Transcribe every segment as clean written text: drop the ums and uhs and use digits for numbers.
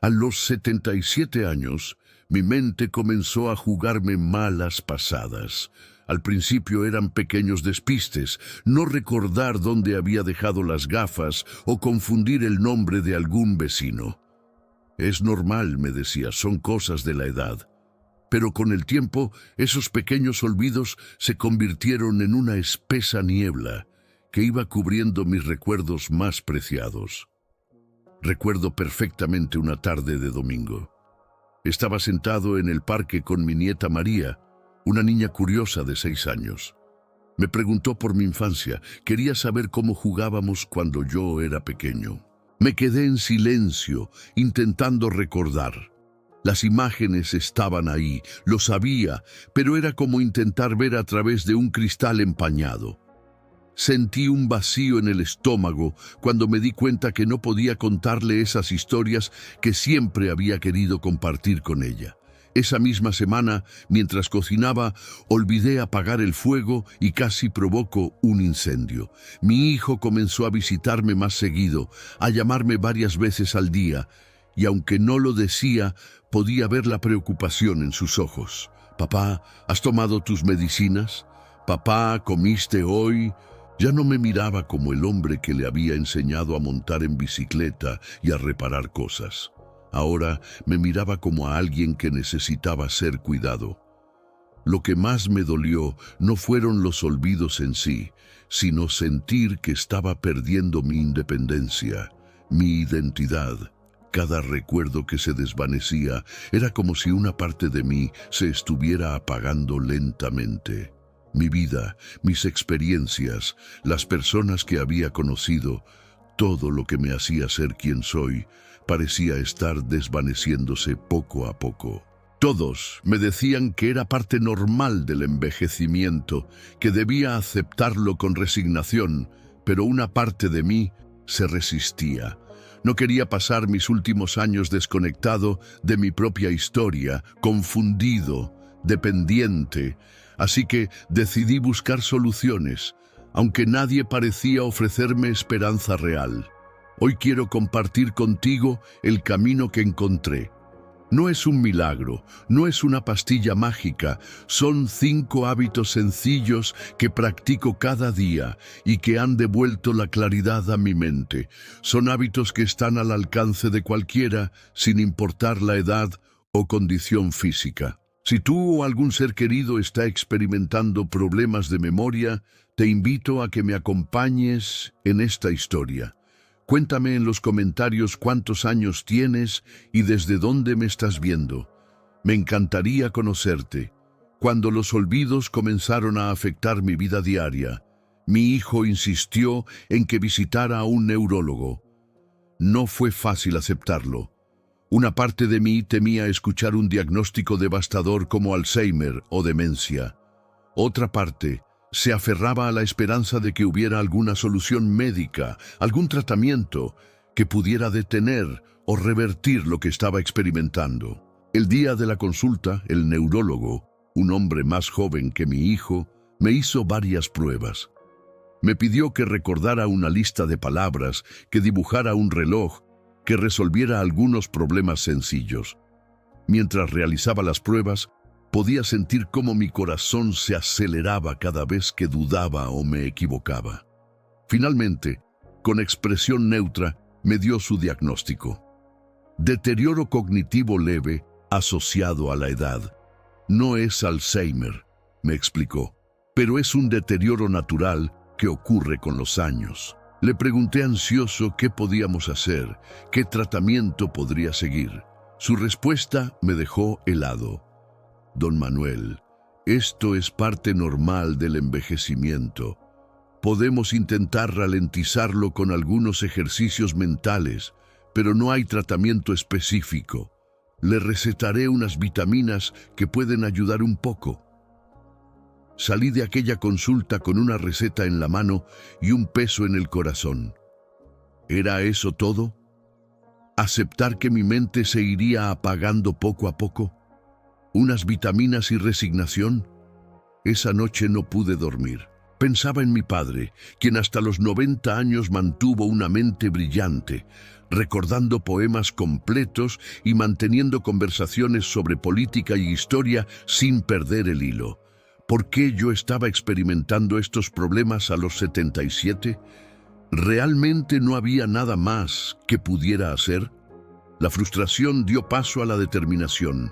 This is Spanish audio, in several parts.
A los 77 años, mi mente comenzó a jugarme malas pasadas. Al principio eran pequeños despistes, no recordar dónde había dejado las gafas o confundir el nombre de algún vecino. Es normal, me decía, son cosas de la edad. Pero con el tiempo, esos pequeños olvidos se convirtieron en una espesa niebla que iba cubriendo mis recuerdos más preciados. Recuerdo perfectamente una tarde de domingo. Estaba sentado en el parque con mi nieta María, una niña curiosa de 6 años. Me preguntó por mi infancia, quería saber cómo jugábamos cuando yo era pequeño. Me quedé en silencio, intentando recordar. Las imágenes estaban ahí, lo sabía, pero era como intentar ver a través de un cristal empañado. Sentí un vacío en el estómago cuando me di cuenta que no podía contarle esas historias que siempre había querido compartir con ella. Esa misma semana, mientras cocinaba, olvidé apagar el fuego y casi provocó un incendio. Mi hijo comenzó a visitarme más seguido, a llamarme varias veces al día, y aunque no lo decía, podía ver la preocupación en sus ojos. «Papá, ¿has tomado tus medicinas? Papá, ¿comiste hoy?» Ya no me miraba como el hombre que le había enseñado a montar en bicicleta y a reparar cosas. Ahora me miraba como a alguien que necesitaba ser cuidado. Lo que más me dolió no fueron los olvidos en sí, sino sentir que estaba perdiendo mi independencia, mi identidad. Cada recuerdo que se desvanecía era como si una parte de mí se estuviera apagando lentamente. Mi vida, mis experiencias, las personas que había conocido, todo lo que me hacía ser quien soy, parecía estar desvaneciéndose poco a poco. Todos me decían que era parte normal del envejecimiento, que debía aceptarlo con resignación, pero una parte de mí se resistía. No quería pasar mis últimos años desconectado de mi propia historia, confundido, dependiente. Así que decidí buscar soluciones, aunque nadie parecía ofrecerme esperanza real. Hoy quiero compartir contigo el camino que encontré. No es un milagro, no es una pastilla mágica, son 5 hábitos sencillos que practico cada día y que han devuelto la claridad a mi mente. Son hábitos que están al alcance de cualquiera, sin importar la edad o condición física. Si tú o algún ser querido está experimentando problemas de memoria, te invito a que me acompañes en esta historia. Cuéntame en los comentarios cuántos años tienes y desde dónde me estás viendo. Me encantaría conocerte. Cuando los olvidos comenzaron a afectar mi vida diaria, mi hijo insistió en que visitara a un neurólogo. No fue fácil aceptarlo. Una parte de mí temía escuchar un diagnóstico devastador como Alzheimer o demencia. Otra parte se aferraba a la esperanza de que hubiera alguna solución médica, algún tratamiento que pudiera detener o revertir lo que estaba experimentando. El día de la consulta, el neurólogo, un hombre más joven que mi hijo, me hizo varias pruebas. Me pidió que recordara una lista de palabras, que dibujara un reloj, que resolviera algunos problemas sencillos. Mientras realizaba las pruebas, podía sentir cómo mi corazón se aceleraba cada vez que dudaba o me equivocaba. Finalmente, con expresión neutra, me dio su diagnóstico. Deterioro cognitivo leve asociado a la edad. No es Alzheimer, me explicó, pero es un deterioro natural que ocurre con los años. Le pregunté ansioso qué podíamos hacer, qué tratamiento podría seguir. Su respuesta me dejó helado. Don Manuel, esto es parte normal del envejecimiento. Podemos intentar ralentizarlo con algunos ejercicios mentales, pero no hay tratamiento específico. Le recetaré unas vitaminas que pueden ayudar un poco. Salí de aquella consulta con una receta en la mano y un peso en el corazón. ¿Era eso todo? ¿Aceptar que mi mente se iría apagando poco a poco? ¿Unas vitaminas y resignación? Esa noche no pude dormir. Pensaba en mi padre, quien hasta los 90 años mantuvo una mente brillante, recordando poemas completos y manteniendo conversaciones sobre política y historia sin perder el hilo. ¿Por qué yo estaba experimentando estos problemas a los 77? ¿Realmente no había nada más que pudiera hacer? La frustración dio paso a la determinación.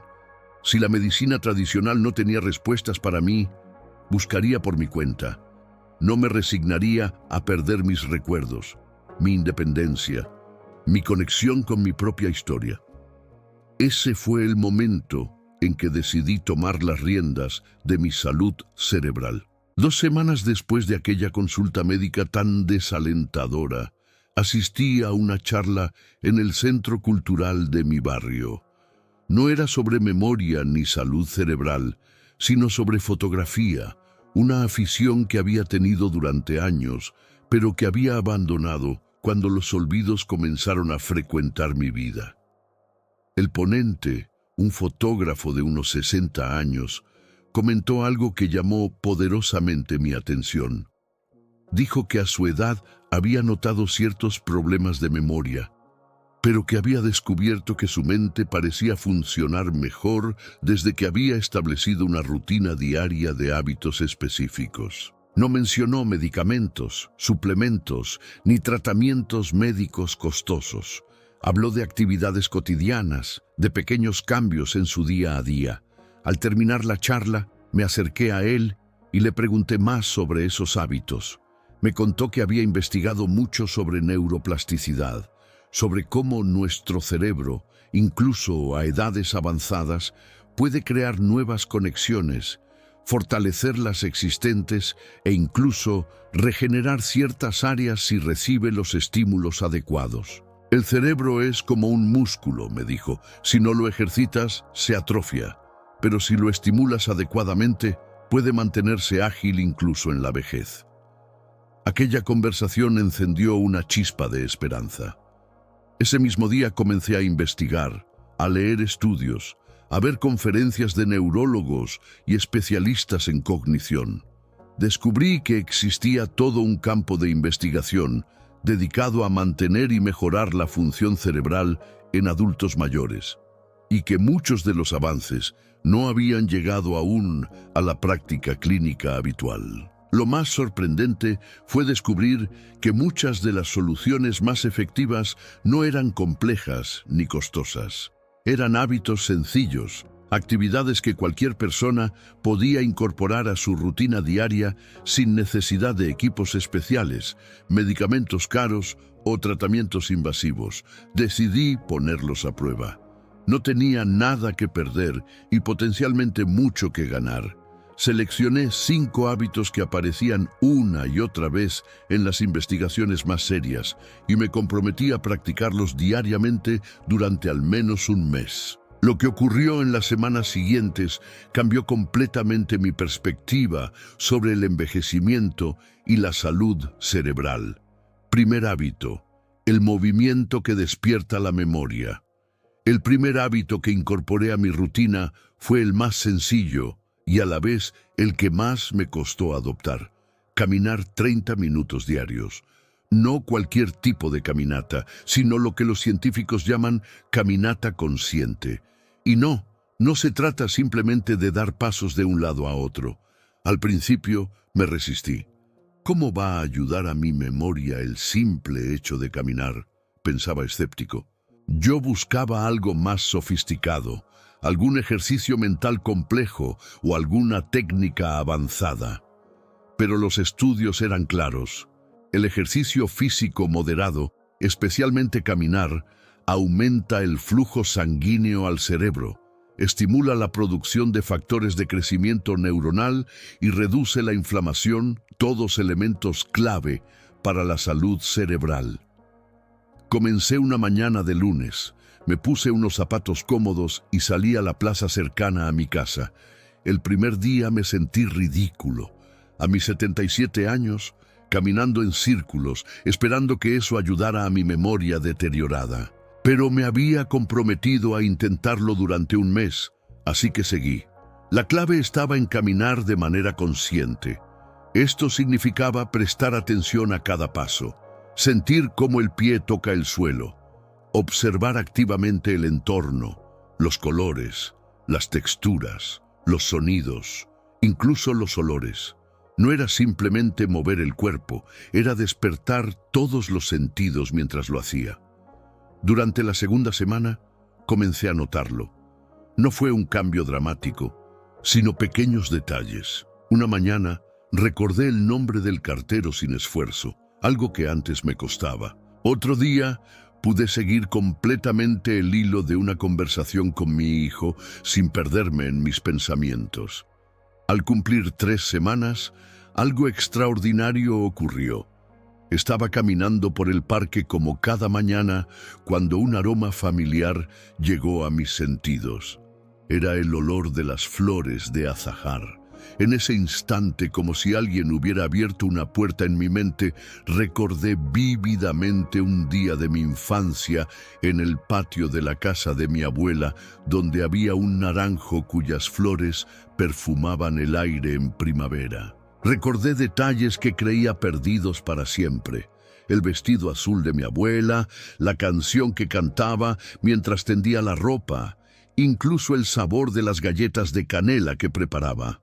Si la medicina tradicional no tenía respuestas para mí, buscaría por mi cuenta. No me resignaría a perder mis recuerdos, mi independencia, mi conexión con mi propia historia. Ese fue el momento en que decidí tomar las riendas de mi salud cerebral. 2 semanas después de aquella consulta médica tan desalentadora, asistí a una charla en el centro cultural de mi barrio. No era sobre memoria ni salud cerebral, sino sobre fotografía, una afición que había tenido durante años, pero que había abandonado cuando los olvidos comenzaron a frecuentar mi vida. El ponente, un fotógrafo de unos 60 años, comentó algo que llamó poderosamente mi atención. Dijo que a su edad había notado ciertos problemas de memoria, pero que había descubierto que su mente parecía funcionar mejor desde que había establecido una rutina diaria de hábitos específicos. No mencionó medicamentos, suplementos, ni tratamientos médicos costosos. Habló de actividades cotidianas, de pequeños cambios en su día a día. Al terminar la charla, me acerqué a él y le pregunté más sobre esos hábitos. Me contó que había investigado mucho sobre neuroplasticidad, sobre cómo nuestro cerebro, incluso a edades avanzadas, puede crear nuevas conexiones, fortalecer las existentes e incluso regenerar ciertas áreas si recibe los estímulos adecuados. El cerebro es como un músculo, me dijo. Si no lo ejercitas, se atrofia, pero si lo estimulas adecuadamente, puede mantenerse ágil incluso en la vejez. Aquella conversación encendió una chispa de esperanza. Ese mismo día comencé a investigar, a leer estudios, a ver conferencias de neurólogos y especialistas en cognición. Descubrí que existía todo un campo de investigación dedicado a mantener y mejorar la función cerebral en adultos mayores, y que muchos de los avances no habían llegado aún a la práctica clínica habitual. Lo más sorprendente fue descubrir que muchas de las soluciones más efectivas no eran complejas ni costosas. Eran hábitos sencillos, actividades que cualquier persona podía incorporar a su rutina diaria sin necesidad de equipos especiales, medicamentos caros o tratamientos invasivos. Decidí ponerlos a prueba. No tenía nada que perder y potencialmente mucho que ganar. Seleccioné 5 hábitos que aparecían una y otra vez en las investigaciones más serias y me comprometí a practicarlos diariamente durante al menos un mes. Lo que ocurrió en las semanas siguientes cambió completamente mi perspectiva sobre el envejecimiento y la salud cerebral. Primer hábito: el movimiento que despierta la memoria. El primer hábito que incorporé a mi rutina fue el más sencillo y a la vez el que más me costó adoptar: caminar 30 minutos diarios. No cualquier tipo de caminata, sino lo que los científicos llaman caminata consciente. Y no se trata simplemente de dar pasos de un lado a otro. Al principio me resistí. ¿Cómo va a ayudar a mi memoria el simple hecho de caminar?, pensaba escéptico. Yo buscaba algo más sofisticado, algún ejercicio mental complejo o alguna técnica avanzada. Pero los estudios eran claros. El ejercicio físico moderado, especialmente caminar, aumenta el flujo sanguíneo al cerebro, estimula la producción de factores de crecimiento neuronal y reduce la inflamación, todos elementos clave para la salud cerebral. Comencé una mañana de lunes. Me puse unos zapatos cómodos y salí a la plaza cercana a mi casa. El primer día me sentí ridículo. A mis 77 años, caminando en círculos, esperando que eso ayudara a mi memoria deteriorada. Pero me había comprometido a intentarlo durante un mes, así que seguí. La clave estaba en caminar de manera consciente. Esto significaba prestar atención a cada paso, sentir cómo el pie toca el suelo, observar activamente el entorno, los colores, las texturas, los sonidos, incluso los olores. No era simplemente mover el cuerpo, era despertar todos los sentidos mientras lo hacía. Durante la segunda semana, comencé a notarlo. No fue un cambio dramático, sino pequeños detalles. Una mañana, recordé el nombre del cartero sin esfuerzo, algo que antes me costaba. Otro día, pude seguir completamente el hilo de una conversación con mi hijo sin perderme en mis pensamientos. Al cumplir 3 semanas, algo extraordinario ocurrió. Estaba caminando por el parque como cada mañana cuando un aroma familiar llegó a mis sentidos. Era el olor de las flores de azahar. En ese instante, como si alguien hubiera abierto una puerta en mi mente, recordé vívidamente un día de mi infancia en el patio de la casa de mi abuela, donde había un naranjo cuyas flores perfumaban el aire en primavera. Recordé detalles que creía perdidos para siempre. El vestido azul de mi abuela, la canción que cantaba mientras tendía la ropa, incluso el sabor de las galletas de canela que preparaba.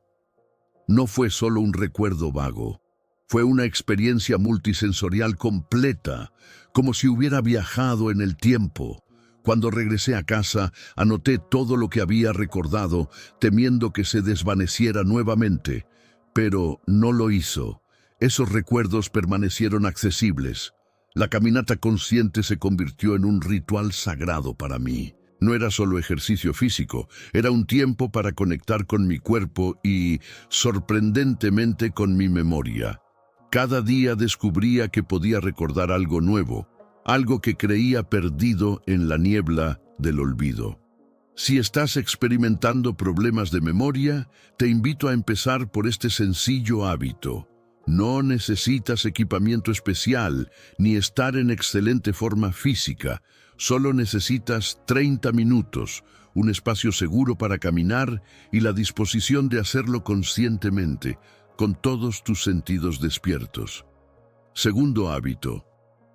No fue solo un recuerdo vago, fue una experiencia multisensorial completa, como si hubiera viajado en el tiempo. Cuando regresé a casa, anoté todo lo que había recordado, temiendo que se desvaneciera nuevamente, pero no lo hizo. Esos recuerdos permanecieron accesibles. La caminata consciente se convirtió en un ritual sagrado para mí. No era solo ejercicio físico, era un tiempo para conectar con mi cuerpo y, sorprendentemente, con mi memoria. Cada día descubría que podía recordar algo nuevo, algo que creía perdido en la niebla del olvido. Si estás experimentando problemas de memoria, te invito a empezar por este sencillo hábito. No necesitas equipamiento especial ni estar en excelente forma física. Solo necesitas 30 minutos, un espacio seguro para caminar y la disposición de hacerlo conscientemente, con todos tus sentidos despiertos. Segundo hábito,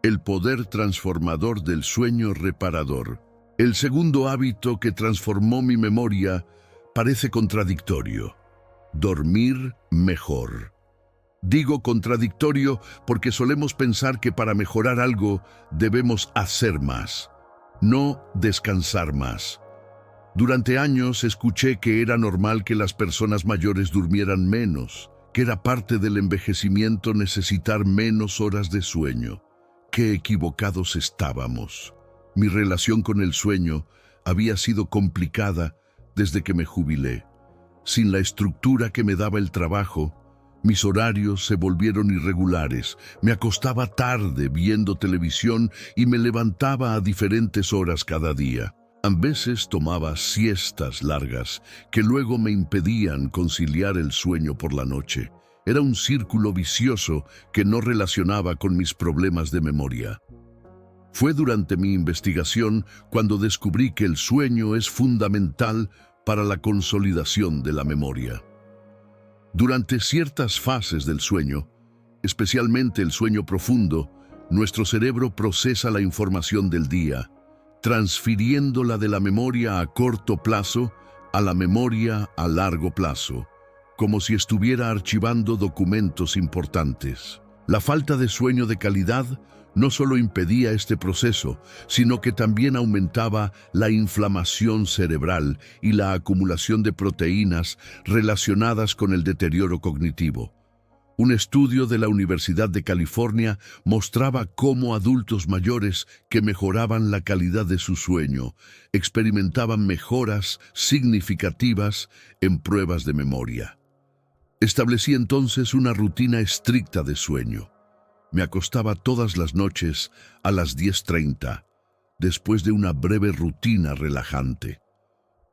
el poder transformador del sueño reparador. El segundo hábito que transformó mi memoria parece contradictorio. Dormir mejor. Digo contradictorio porque solemos pensar que para mejorar algo debemos hacer más, no descansar más. Durante años escuché que era normal que las personas mayores durmieran menos, que era parte del envejecimiento necesitar menos horas de sueño. Qué equivocados estábamos. Mi relación con el sueño había sido complicada desde que me jubilé. Sin la estructura que me daba el trabajo, mis horarios se volvieron irregulares. Me acostaba tarde viendo televisión y me levantaba a diferentes horas cada día. A veces tomaba siestas largas que luego me impedían conciliar el sueño por la noche. Era un círculo vicioso que no relacionaba con mis problemas de memoria. Fue durante mi investigación cuando descubrí que el sueño es fundamental para la consolidación de la memoria. Durante ciertas fases del sueño, especialmente el sueño profundo, nuestro cerebro procesa la información del día, transfiriéndola de la memoria a corto plazo a la memoria a largo plazo, como si estuviera archivando documentos importantes. La falta de sueño de calidad no solo impedía este proceso, sino que también aumentaba la inflamación cerebral y la acumulación de proteínas relacionadas con el deterioro cognitivo. Un estudio de la Universidad de California mostraba cómo adultos mayores que mejoraban la calidad de su sueño experimentaban mejoras significativas en pruebas de memoria. Establecí entonces una rutina estricta de sueño. Me acostaba todas las noches a las 10:30, después de una breve rutina relajante.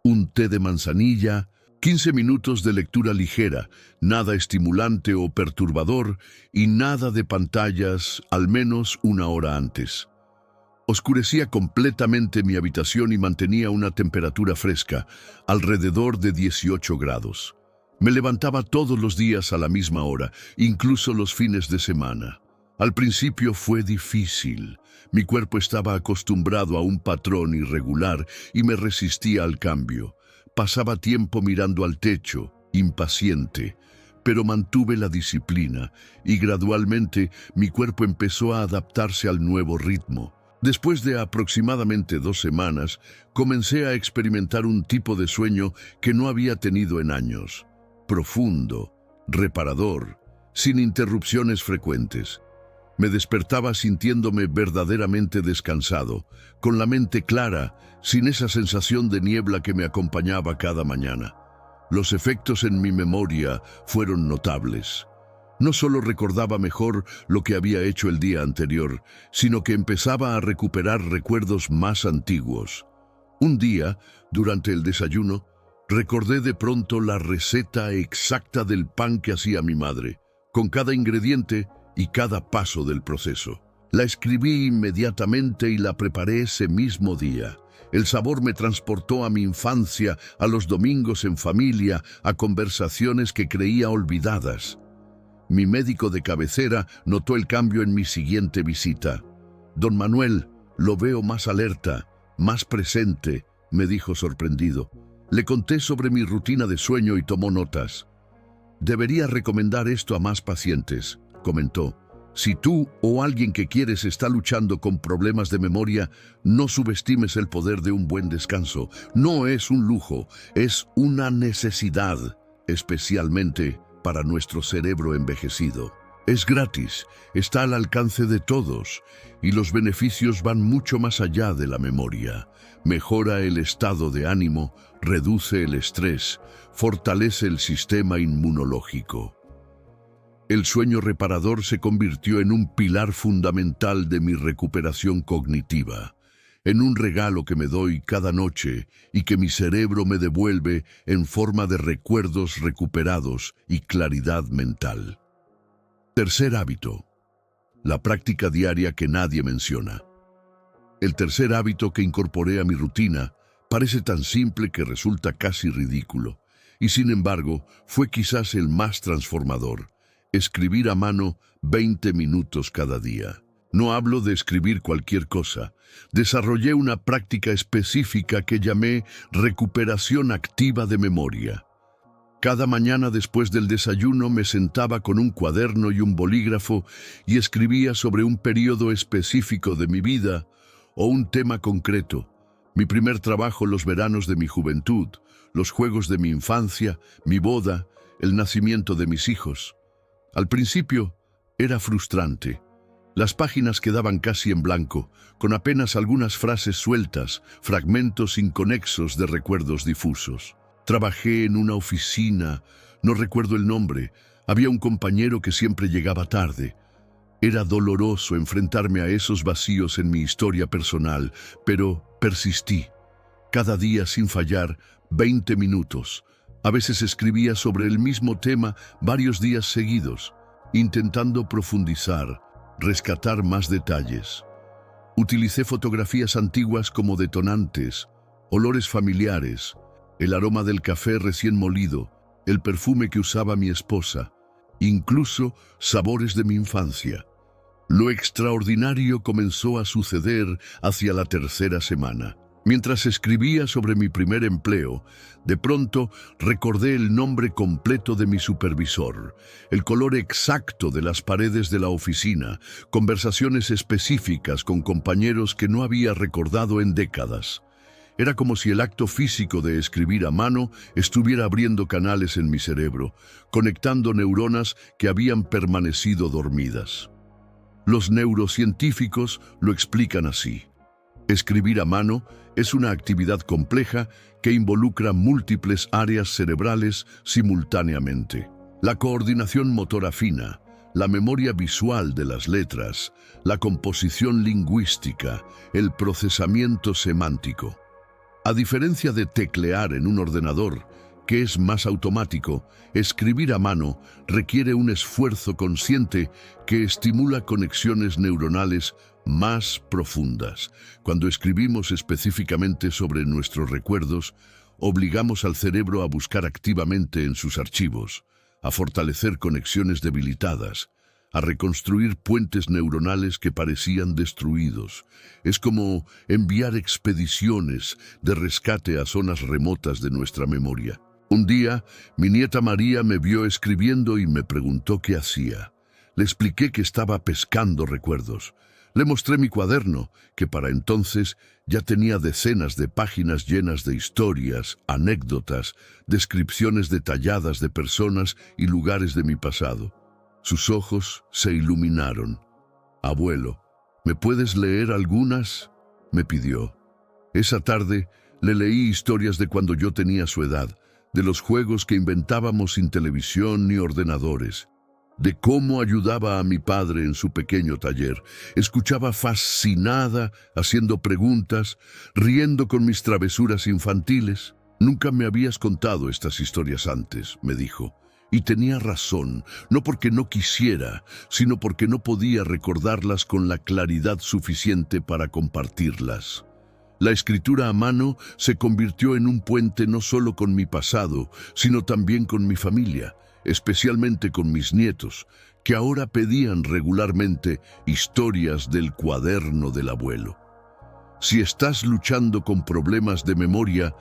Un té de manzanilla, 15 minutos de lectura ligera, nada estimulante o perturbador y nada de pantallas, al menos una hora antes. Oscurecía completamente mi habitación y mantenía una temperatura fresca, alrededor de 18 grados. Me levantaba todos los días a la misma hora, incluso los fines de semana. Al principio fue difícil. Mi cuerpo estaba acostumbrado a un patrón irregular y me resistía al cambio. Pasaba tiempo mirando al techo, impaciente, pero mantuve la disciplina y gradualmente mi cuerpo empezó a adaptarse al nuevo ritmo. Después de aproximadamente 2 semanas, comencé a experimentar un tipo de sueño que no había tenido en años. Profundo, reparador, sin interrupciones frecuentes. Me despertaba sintiéndome verdaderamente descansado, con la mente clara, sin esa sensación de niebla que me acompañaba cada mañana. Los efectos en mi memoria fueron notables. No solo recordaba mejor lo que había hecho el día anterior, sino que empezaba a recuperar recuerdos más antiguos. Un día, durante el desayuno, recordé de pronto la receta exacta del pan que hacía mi madre, con cada ingrediente y cada paso del proceso. La escribí inmediatamente y la preparé ese mismo día. El sabor me transportó a mi infancia, a los domingos en familia, a conversaciones que creía olvidadas. Mi médico de cabecera notó el cambio en mi siguiente visita. «Don Manuel, lo veo más alerta, más presente», me dijo sorprendido. Le conté sobre mi rutina de sueño y tomó notas. «Debería recomendar esto a más pacientes», comentó. «Si tú o alguien que quieres está luchando con problemas de memoria, no subestimes el poder de un buen descanso. No es un lujo, es una necesidad, especialmente para nuestro cerebro envejecido. Es gratis, está al alcance de todos, y los beneficios van mucho más allá de la memoria. Mejora el estado de ánimo, reduce el estrés, fortalece el sistema inmunológico». El sueño reparador se convirtió en un pilar fundamental de mi recuperación cognitiva, en un regalo que me doy cada noche y que mi cerebro me devuelve en forma de recuerdos recuperados y claridad mental. Tercer hábito: la práctica diaria que nadie menciona. El tercer hábito que incorporé a mi rutina parece tan simple que resulta casi ridículo, y sin embargo fue quizás el más transformador. Escribir a mano 20 minutos cada día. No hablo de escribir cualquier cosa. Desarrollé una práctica específica que llamé recuperación activa de memoria. Cada mañana después del desayuno me sentaba con un cuaderno y un bolígrafo y escribía sobre un periodo específico de mi vida o un tema concreto. Mi primer trabajo los veranos de mi juventud, los juegos de mi infancia, mi boda, el nacimiento de mis hijos. Al principio era frustrante. Las páginas quedaban casi en blanco, con apenas algunas frases sueltas, fragmentos inconexos de recuerdos difusos. Trabajé en una oficina, no recuerdo el nombre, había un compañero que siempre llegaba tarde. Era doloroso enfrentarme a esos vacíos en mi historia personal, pero persistí. Cada día sin fallar, 20 minutos. A veces escribía sobre el mismo tema varios días seguidos, intentando profundizar, rescatar más detalles. Utilicé fotografías antiguas como detonantes, olores familiares, el aroma del café recién molido, el perfume que usaba mi esposa, incluso sabores de mi infancia. Lo extraordinario comenzó a suceder hacia la tercera semana. Mientras escribía sobre mi primer empleo, de pronto recordé el nombre completo de mi supervisor, el color exacto de las paredes de la oficina, conversaciones específicas con compañeros que no había recordado en décadas. Era como si el acto físico de escribir a mano estuviera abriendo canales en mi cerebro, conectando neuronas que habían permanecido dormidas. Los neurocientíficos lo explican así. Escribir a mano es una actividad compleja que involucra múltiples áreas cerebrales simultáneamente. La coordinación motora fina, la memoria visual de las letras, la composición lingüística, el procesamiento semántico. A diferencia de teclear en un ordenador, que es más automático, escribir a mano requiere un esfuerzo consciente que estimula conexiones neuronales más profundas. Cuando escribimos específicamente sobre nuestros recuerdos, obligamos al cerebro a buscar activamente en sus archivos, a fortalecer conexiones debilitadas, a reconstruir puentes neuronales que parecían destruidos. Es como enviar expediciones de rescate a zonas remotas de nuestra memoria. Un día, mi nieta María me vio escribiendo y me preguntó qué hacía. Le expliqué que estaba pescando recuerdos. Le mostré mi cuaderno, que para entonces ya tenía decenas de páginas llenas de historias, anécdotas, descripciones detalladas de personas y lugares de mi pasado. Sus ojos se iluminaron. «Abuelo, ¿me puedes leer algunas?», me pidió. Esa tarde le leí historias de cuando yo tenía su edad, de los juegos que inventábamos sin televisión ni ordenadores, de cómo ayudaba a mi padre en su pequeño taller. Escuchaba fascinada, haciendo preguntas, riendo con mis travesuras infantiles. «Nunca me habías contado estas historias antes», me dijo. Y tenía razón, no porque no quisiera, sino porque no podía recordarlas con la claridad suficiente para compartirlas. La escritura a mano se convirtió en un puente no solo con mi pasado, sino también con mi familia, especialmente con mis nietos, que ahora pedían regularmente historias del cuaderno del abuelo. Si estás luchando con problemas de memoria,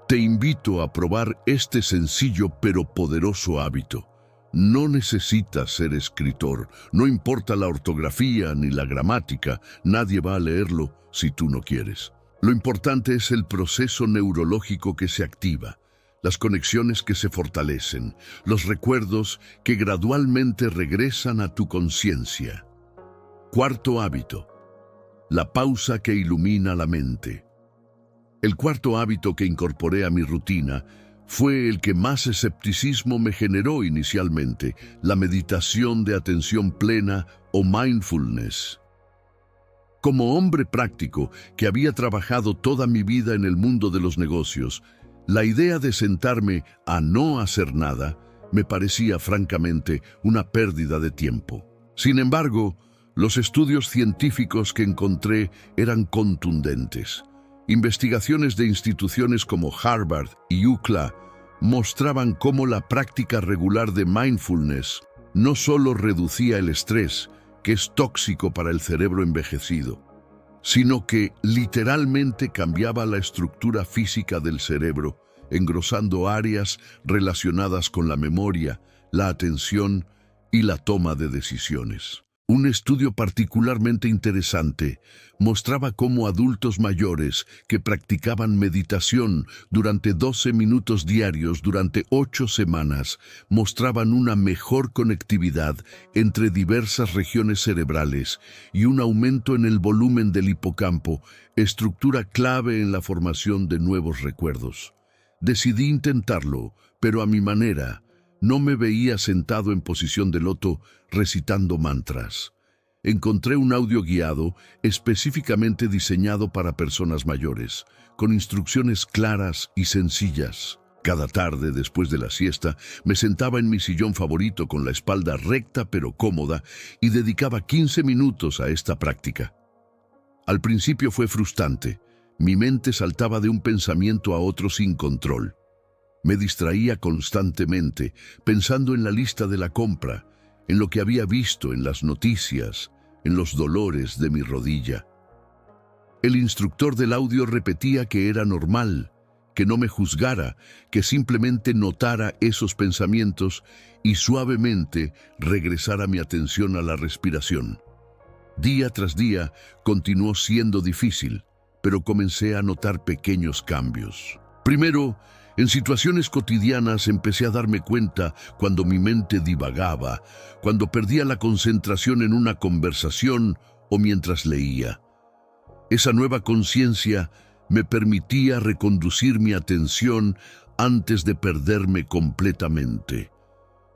te invito a probar este sencillo pero poderoso hábito. No necesitas ser escritor, no importa la ortografía ni la gramática, nadie va a leerlo si tú no quieres. Lo importante es el proceso neurológico que se activa, las conexiones que se fortalecen, los recuerdos que gradualmente regresan a tu conciencia. Cuarto hábito: la pausa que ilumina la mente. El cuarto hábito que incorporé a mi rutina fue el que más escepticismo me generó inicialmente: la meditación de atención plena o mindfulness. Como hombre práctico que había trabajado toda mi vida en el mundo de los negocios, la idea de sentarme a no hacer nada me parecía francamente una pérdida de tiempo. Sin embargo, los estudios científicos que encontré eran contundentes. Investigaciones de instituciones como Harvard y UCLA mostraban cómo la práctica regular de mindfulness no solo reducía el estrés, que es tóxico para el cerebro envejecido, sino que literalmente cambiaba la estructura física del cerebro, engrosando áreas relacionadas con la memoria, la atención y la toma de decisiones. Un estudio particularmente interesante mostraba cómo adultos mayores que practicaban meditación durante 12 minutos diarios durante 8 semanas mostraban una mejor conectividad entre diversas regiones cerebrales y un aumento en el volumen del hipocampo, estructura clave en la formación de nuevos recuerdos. Decidí intentarlo, pero a mi manera. No me veía sentado en posición de loto recitando mantras. Encontré un audio guiado específicamente diseñado para personas mayores, con instrucciones claras y sencillas. Cada tarde, después de la siesta, me sentaba en mi sillón favorito con la espalda recta pero cómoda y dedicaba 15 minutos a esta práctica. Al principio fue frustrante. Mi mente saltaba de un pensamiento a otro sin control. Me distraía constantemente, pensando en la lista de la compra, en lo que había visto en las noticias, en los dolores de mi rodilla. El instructor del audio repetía que era normal, que no me juzgara, que simplemente notara esos pensamientos y suavemente regresara mi atención a la respiración. Día tras día continuó siendo difícil, pero comencé a notar pequeños cambios. Primero, en situaciones cotidianas empecé a darme cuenta cuando mi mente divagaba, cuando perdía la concentración en una conversación o mientras leía. Esa nueva conciencia me permitía reconducir mi atención antes de perderme completamente.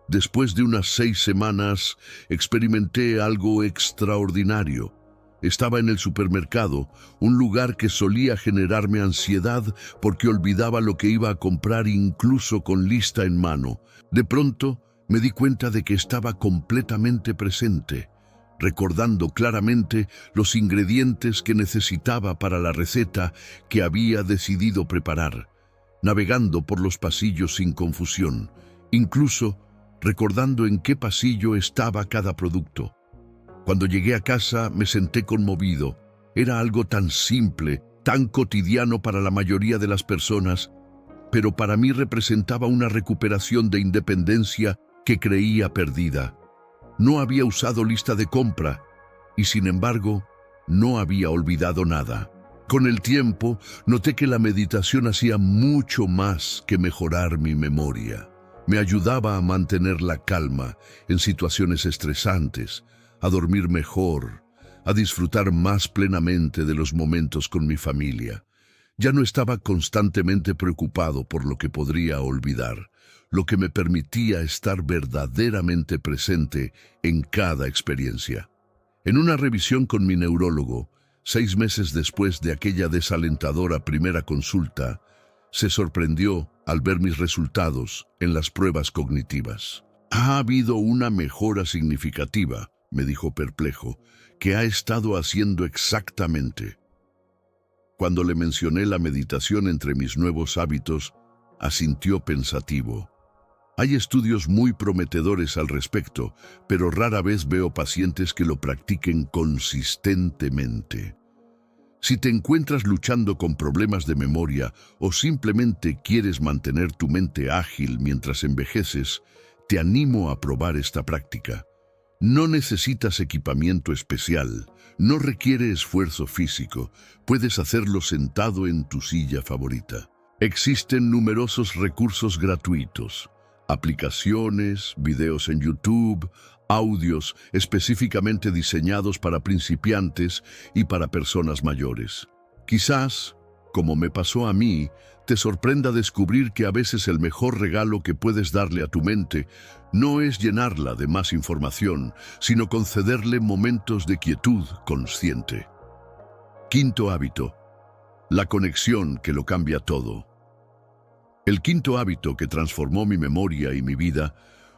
Después de unas 6 semanas, experimenté algo extraordinario. Estaba en el supermercado, un lugar que solía generarme ansiedad porque olvidaba lo que iba a comprar incluso con lista en mano. De pronto, me di cuenta de que estaba completamente presente, recordando claramente los ingredientes que necesitaba para la receta que había decidido preparar. navegando por los pasillos sin confusión, incluso recordando en qué pasillo estaba cada producto. Cuando llegué a casa me senté conmovido. Era algo tan simple, tan cotidiano para la mayoría de las personas, pero para mí representaba una recuperación de independencia que creía perdida. No había usado lista de compra y, sin embargo, no había olvidado nada. Con el tiempo, noté que la meditación hacía mucho más que mejorar mi memoria. Me ayudaba a mantener la calma en situaciones estresantes, a dormir mejor, a disfrutar más plenamente de los momentos con mi familia. Ya no estaba constantemente preocupado por lo que podría olvidar, lo que me permitía estar verdaderamente presente en cada experiencia. En una revisión con mi neurólogo, 6 meses después de aquella desalentadora primera consulta, se sorprendió al ver mis resultados en las pruebas cognitivas. Ha habido una mejora significativa, me dijo perplejo, que ha estado haciendo exactamente. Cuando le mencioné la meditación entre mis nuevos hábitos, asintió pensativo. Hay estudios muy prometedores al respecto, pero rara vez veo pacientes que lo practiquen consistentemente. Si te encuentras luchando con problemas de memoria o simplemente quieres mantener tu mente ágil mientras envejeces, te animo a probar esta práctica. No necesitas equipamiento especial, no requiere esfuerzo físico, puedes hacerlo sentado en tu silla favorita. Existen numerosos recursos gratuitos, aplicaciones, videos en YouTube, audios específicamente diseñados para principiantes y para personas mayores. Quizás, como me pasó a mí, te sorprenda descubrir que a veces el mejor regalo que puedes darle a tu mente no es llenarla de más información, sino concederle momentos de quietud consciente. Quinto hábito: la conexión que lo cambia todo. El quinto hábito que transformó mi memoria y mi vida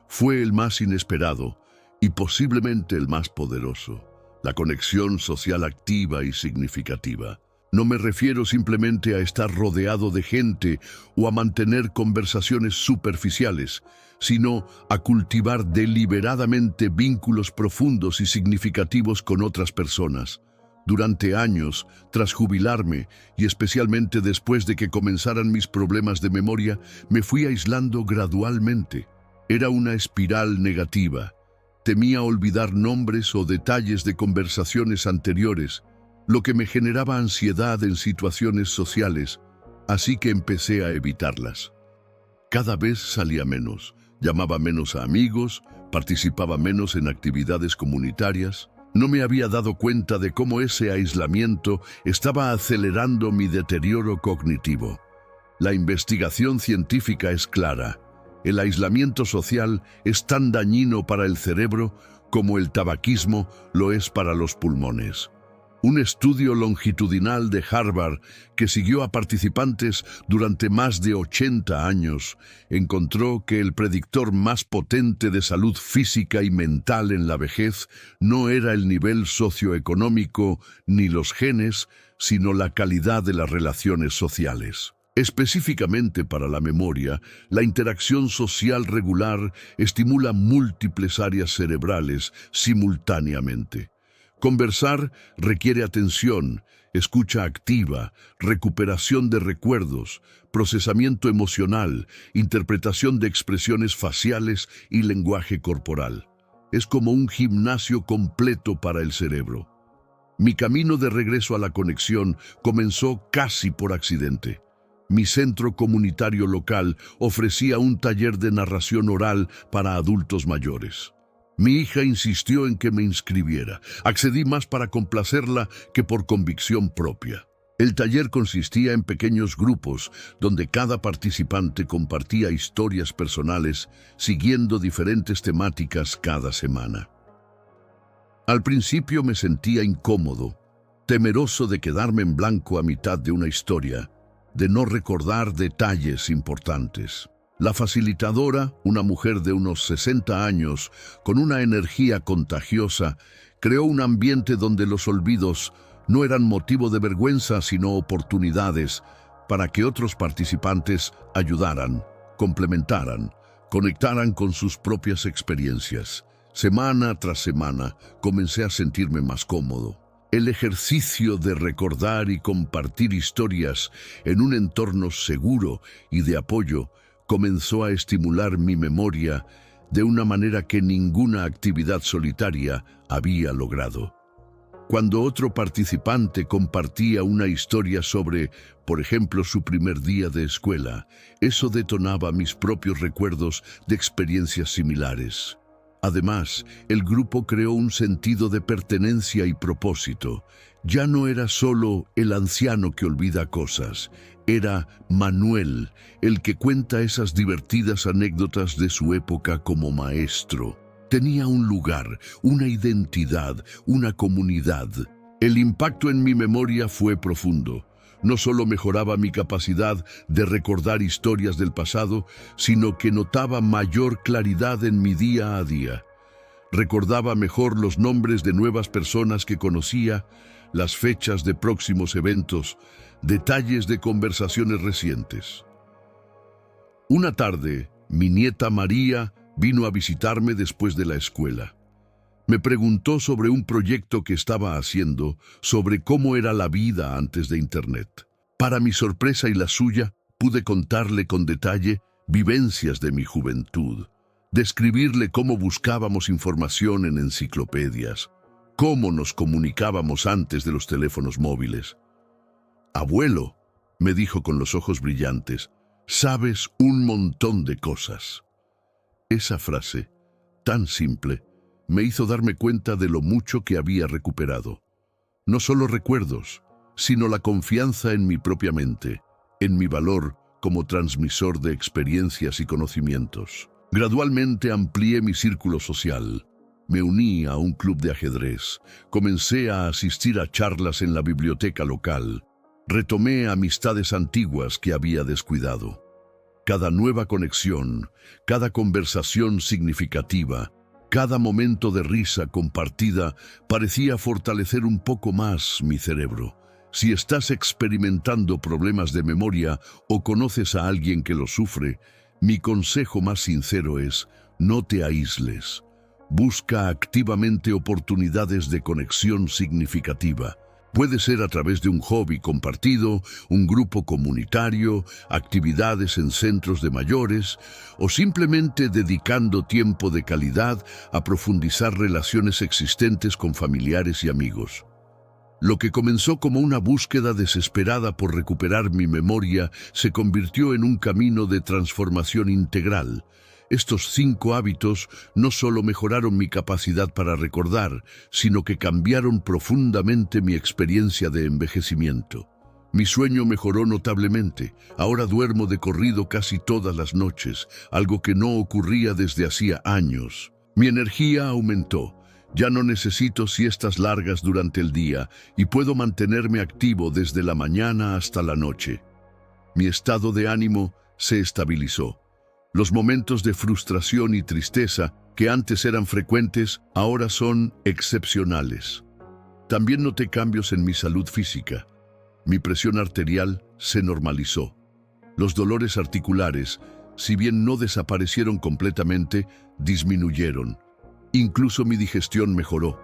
fue el más inesperado y posiblemente el más poderoso: la conexión social activa y significativa. No me refiero simplemente a estar rodeado de gente o a mantener conversaciones superficiales, sino a cultivar deliberadamente vínculos profundos y significativos con otras personas. Durante años, tras jubilarme, y especialmente después de que comenzaran mis problemas de memoria, me fui aislando gradualmente. Era una espiral negativa. Temía olvidar nombres o detalles de conversaciones anteriores, lo que me generaba ansiedad en situaciones sociales, así que empecé a evitarlas. Cada vez salía menos, llamaba menos a amigos, participaba menos en actividades comunitarias. No me había dado cuenta de cómo ese aislamiento estaba acelerando mi deterioro cognitivo. La investigación científica es clara. El aislamiento social es tan dañino para el cerebro como el tabaquismo lo es para los pulmones. Un estudio longitudinal de Harvard que siguió a participantes durante más de 80 años encontró que el predictor más potente de salud física y mental en la vejez no era el nivel socioeconómico ni los genes, sino la calidad de las relaciones sociales. Específicamente para la memoria, la interacción social regular estimula múltiples áreas cerebrales simultáneamente. Conversar requiere atención, escucha activa, recuperación de recuerdos, procesamiento emocional, interpretación de expresiones faciales y lenguaje corporal. Es como un gimnasio completo para el cerebro. Mi camino de regreso a la conexión comenzó casi por accidente. Mi centro comunitario local ofrecía un taller de narración oral para adultos mayores. Mi hija insistió en que me inscribiera. Accedí más para complacerla que por convicción propia. El taller consistía en pequeños grupos donde cada participante compartía historias personales siguiendo diferentes temáticas cada semana. Al principio me sentía incómodo, temeroso de quedarme en blanco a mitad de una historia, de no recordar detalles importantes. La facilitadora, una mujer de unos 60 años, con una energía contagiosa, creó un ambiente donde los olvidos no eran motivo de vergüenza, sino oportunidades para que otros participantes ayudaran, complementaran, conectaran con sus propias experiencias. Semana tras semana comencé a sentirme más cómodo. El ejercicio de recordar y compartir historias en un entorno seguro y de apoyo comenzó a estimular mi memoria de una manera que ninguna actividad solitaria había logrado. Cuando otro participante compartía una historia sobre, por ejemplo, su primer día de escuela, eso detonaba mis propios recuerdos de experiencias similares. Además, el grupo creó un sentido de pertenencia y propósito. Ya no era solo el anciano que olvida cosas, era Manuel, el que cuenta esas divertidas anécdotas de su época como maestro. Tenía un lugar, una identidad, una comunidad. El impacto en mi memoria fue profundo. No solo mejoraba mi capacidad de recordar historias del pasado, sino que notaba mayor claridad en mi día a día. Recordaba mejor los nombres de nuevas personas que conocía, las fechas de próximos eventos, detalles de conversaciones recientes. Una tarde, mi nieta María vino a visitarme después de la escuela. Me preguntó sobre un proyecto que estaba haciendo, sobre cómo era la vida antes de Internet. Para mi sorpresa y la suya, pude contarle con detalle vivencias de mi juventud, describirle cómo buscábamos información en enciclopedias, cómo nos comunicábamos antes de los teléfonos móviles. «Abuelo», me dijo con los ojos brillantes, «sabes un montón de cosas». Esa frase, tan simple, me hizo darme cuenta de lo mucho que había recuperado. No solo recuerdos, sino la confianza en mi propia mente, en mi valor como transmisor de experiencias y conocimientos. Gradualmente amplié mi círculo social. Me uní a un club de ajedrez, comencé a asistir a charlas en la biblioteca local, retomé amistades antiguas que había descuidado. Cada nueva conexión, cada conversación significativa, cada momento de risa compartida parecía fortalecer un poco más mi cerebro. Si estás experimentando problemas de memoria o conoces a alguien que lo sufre, mi consejo más sincero es: no te aísles. Busca activamente oportunidades de conexión significativa. Puede ser a través de un hobby compartido, un grupo comunitario, actividades en centros de mayores, o simplemente dedicando tiempo de calidad a profundizar relaciones existentes con familiares y amigos. Lo que comenzó como una búsqueda desesperada por recuperar mi memoria se convirtió en un camino de transformación integral. Estos 5 hábitos no solo mejoraron mi capacidad para recordar, sino que cambiaron profundamente mi experiencia de envejecimiento. Mi sueño mejoró notablemente. Ahora duermo de corrido casi todas las noches, algo que no ocurría desde hacía años. Mi energía aumentó. Ya no necesito siestas largas durante el día y puedo mantenerme activo desde la mañana hasta la noche. Mi estado de ánimo se estabilizó. Los momentos de frustración y tristeza, que antes eran frecuentes, ahora son excepcionales. También noté cambios en mi salud física. Mi presión arterial se normalizó. Los dolores articulares, si bien no desaparecieron completamente, disminuyeron. Incluso mi digestión mejoró.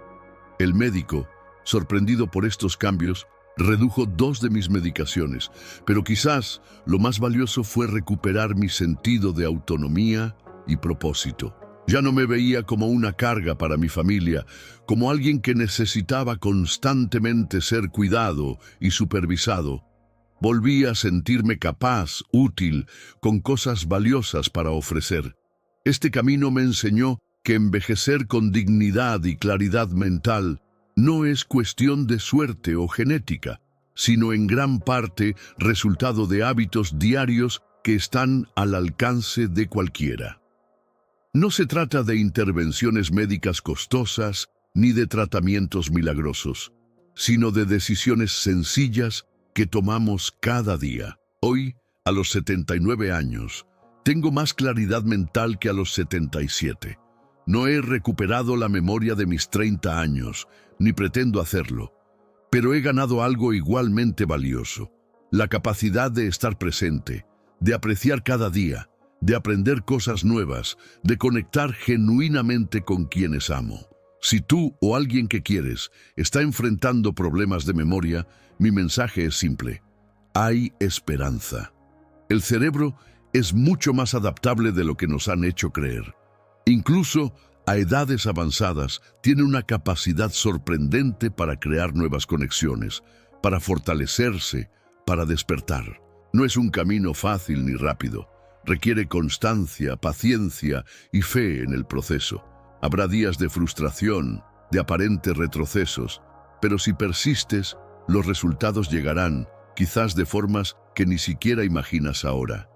El médico, sorprendido por estos cambios, redujo 2 de mis medicaciones, pero quizás lo más valioso fue recuperar mi sentido de autonomía y propósito. Ya no me veía como una carga para mi familia, como alguien que necesitaba constantemente ser cuidado y supervisado. Volví a sentirme capaz, útil, con cosas valiosas para ofrecer. Este camino me enseñó que envejecer con dignidad y claridad mental no es cuestión de suerte o genética, sino en gran parte resultado de hábitos diarios que están al alcance de cualquiera. No se trata de intervenciones médicas costosas ni de tratamientos milagrosos, sino de decisiones sencillas que tomamos cada día. Hoy, a los 79 años, tengo más claridad mental que a los 77. No he recuperado la memoria de mis 30 años, ni pretendo hacerlo, pero he ganado algo igualmente valioso: La capacidad de estar presente, de apreciar cada día, de aprender cosas nuevas, de conectar genuinamente con quienes amo. Si tú o alguien que quieres está enfrentando problemas de memoria, mi mensaje es simple. Hay esperanza. El cerebro es mucho más adaptable de lo que nos han hecho creer. Incluso a edades avanzadas tiene una capacidad sorprendente para crear nuevas conexiones, para fortalecerse, para despertar. No es un camino fácil ni rápido. Requiere constancia, paciencia y fe en el proceso. Habrá días de frustración, de aparentes retrocesos, pero si persistes, los resultados llegarán, quizás de formas que ni siquiera imaginas ahora.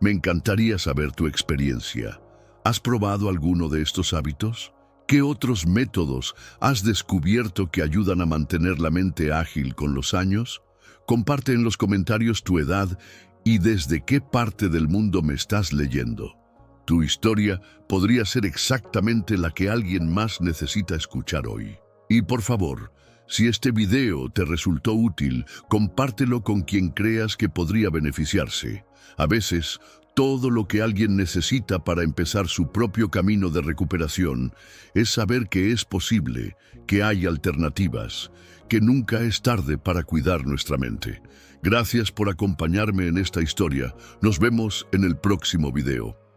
Me encantaría saber tu experiencia. ¿Has probado alguno de estos hábitos? ¿Qué otros métodos has descubierto que ayudan a mantener la mente ágil con los años? Comparte en los comentarios tu edad y desde qué parte del mundo me estás leyendo. Tu historia podría ser exactamente la que alguien más necesita escuchar hoy. Y por favor, si este video te resultó útil, compártelo con quien creas que podría beneficiarse. A veces, todo lo que alguien necesita para empezar su propio camino de recuperación es saber que es posible, que hay alternativas, que nunca es tarde para cuidar nuestra mente. Gracias por acompañarme en esta historia. Nos vemos en el próximo video.